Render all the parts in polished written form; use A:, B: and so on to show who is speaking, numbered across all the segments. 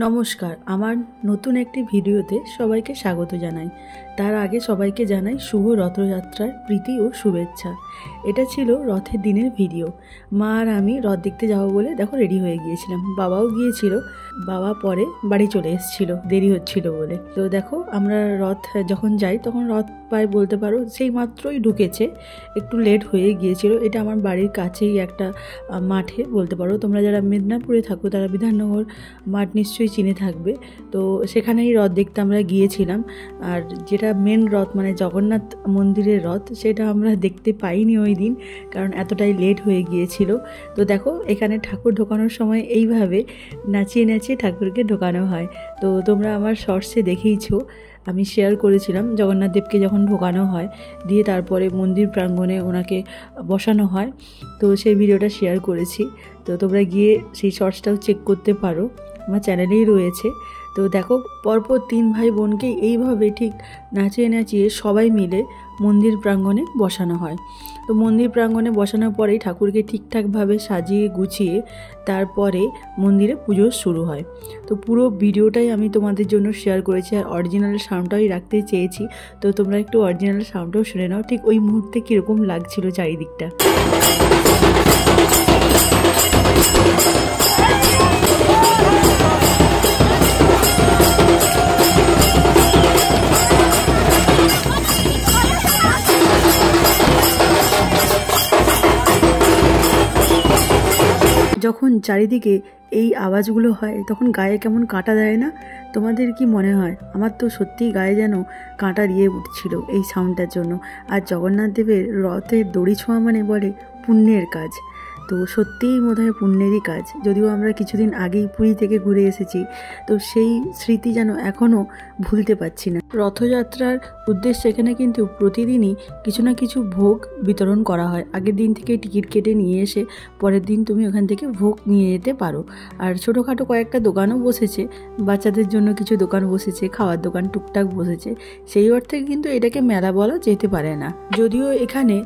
A: নমস্কার, আমার নতুন একটি ভিডিওতে সবাইকে স্বাগত জানাই। তার আগে সবাইকে জানাই শুভ রথযাত্রার প্রীতি ও শুভেচ্ছা। এটা ছিল রথের দিনের ভিডিও। মা আর আমি রথ দেখতে যাবো বলে দেখো রেডি হয়ে গিয়েছিলাম। বাবাও গিয়েছিল, বাবা পরে বাড়ি চলে এসেছিল, দেরি হচ্ছিল বলে। তো দেখো আমরা রথ যখন যাই তখন রথ প্রায় বলতে পারো সেই মাত্রই ঢুকেছে, একটু লেট হয়ে গিয়েছিল। এটা আমার বাড়ির কাছেই একটা মাঠে বলতে পারো। তোমরা যারা মেদিনীপুরে থাকো তারা বিধাননগর মাঠ নিশ্চয়ই চিনে থাকবে। তো সেখানেই রথ দেখতে আমরা গিয়েছিলাম। আর যেটা মেন রথ মানে জগন্নাথ মন্দিরের রথ, সেটা আমরা দেখতে পাইনি ওই দিন, কারণ এতটাই লেট হয়ে গিয়েছিল। তো দেখো এখানে ঠাকুর ঢোকানোর সময় এইভাবে নাচিয়ে নাচিয়ে ঠাকুরকে ঢোকানো হয়। তো তোমরা আমার শর্টসে দেখেইছো, আমি শেয়ার করেছিলাম জগন্নাথ দেবকে যখন ঢোকানো হয়, দিয়ে তারপরে মন্দির প্রাঙ্গণে ওনাকে বসানো হয়। তো সেই ভিডিওটা শেয়ার করেছি, তো তোমরা গিয়ে সেই শর্টসটাও চেক করতে পারো, আমার চ্যানেলেই রয়েছে। তো দেখো পরপর 3 ভাই বোনকে এইভাবে ঠিক নাচিয়ে নাচিয়ে সবাই মিলে মন্দির প্রাঙ্গণে বসানো হয়। তো মন্দির প্রাঙ্গণে বসানোর পরেই ঠাকুরকে ঠিকঠাকভাবে সাজিয়ে গুছিয়ে তারপরে মন্দিরে পুজো শুরু হয়। তো পুরো ভিডিওটাই আমি তোমাদের জন্য শেয়ার করেছি, আর অরিজিনাল সাউন্ডটাই রাখতে চেয়েছি। তো তোমরা একটু অরিজিনাল সাউন্ডটাও শুনে নাও, ঠিক ওই মুহূর্তে কীরকম লাগছিল চারিদিকটা। যখন চারিদিকে এই আওয়াজগুলো হয় তখন গায়ে কেমন কাঁটা দেয় না? তোমাদের কি মনে হয়? আমার তো সত্যিই গায়ে যেন কাঁটা দিয়ে উঠছিল এই সাউন্ডটার জন্য। আর জগন্নাথ দেবের রথের দড়ি ছোঁয়া মানে বলে পুণ্যের কাজ। তো সত্যিই বোধহয় পুণ্যেরই কাজ। যদিও আমরা কিছুদিন আগেই পুরী থেকে ঘুরে এসেছি, তো সেই স্মৃতি যেন এখনও ভুলতে পারছি না। রথযাত্রার উদ্দেশ্যে এখানে কিন্তু প্রতিদিনই কিছু না কিছু ভোগ বিতরণ করা হয়। আগের দিন থেকে টিকিট কেটে নিয়ে এসে পরের দিন তুমি ওখান থেকে ভোগ নিয়ে যেতে পারো। আর ছোটোখাটো কয়েকটা দোকানও বসেছে, বাচ্চাদের জন্য কিছু দোকান বসেছে, খাওয়ার দোকান টুকটাক বসেছে। সেই অর্থে কিন্তু এটাকে মেলা বলা যেতে পারে না। যদিও এখানে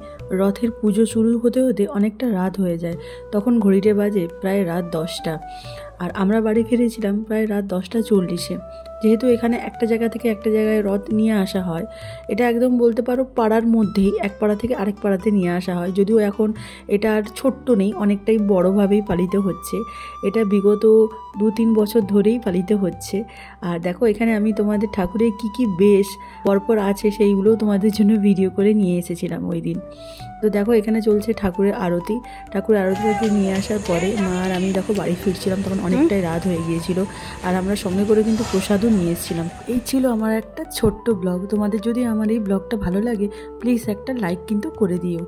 A: রথের পুজো শুরু হতে হতে অনেকটা রাত হয়ে যায়, তখন ঘড়িতে বাজে প্রায় রাত 10টা, আর আমরা বাড়ি ফিরেছিলাম প্রায় রাত 10টা 40-এ। যেহেতু এখানে একটা জায়গা থেকে একটা জায়গায় রথ নিয়ে আসা হয়, এটা একদম বলতে পারো পাড়ার মধ্যেই, এক পাড়া থেকে আরেক পাড়াতে নিয়ে আসা হয়। যদিও এখন এটা আর ছোট্ট নেই, অনেকটাই বড়োভাবেই পালিত হচ্ছে। এটা বিগত 2-3 বছর ধরেই পালিত হচ্ছে। আর দেখো এখানে আমি তোমাদের ঠাকুরের কি বেশ পরপর আছে সেইগুলোও তোমাদের জন্য ভিডিও করে নিয়ে এসেছিলাম ওই দিন। তো দেখো এখানে চলছে ঠাকুরের আরতি। ঠাকুরের আরতিকে নিয়ে আসার পরে মা আর আমি দেখো বাড়ি ফিরছিলাম, তখন অনেকটাই রাত হয়ে গিয়েছিল। আর আমরা সঙ্গে করে কিন্তু প্রসাদও নিয়ে এসেছিলাম। এই ছিল আমার একটা ছোট্ট ব্লগ। তোমাদের যদি আমার এই ব্লগটা ভালো লাগে প্লিজ একটা লাইক কিন্তু করে দিও।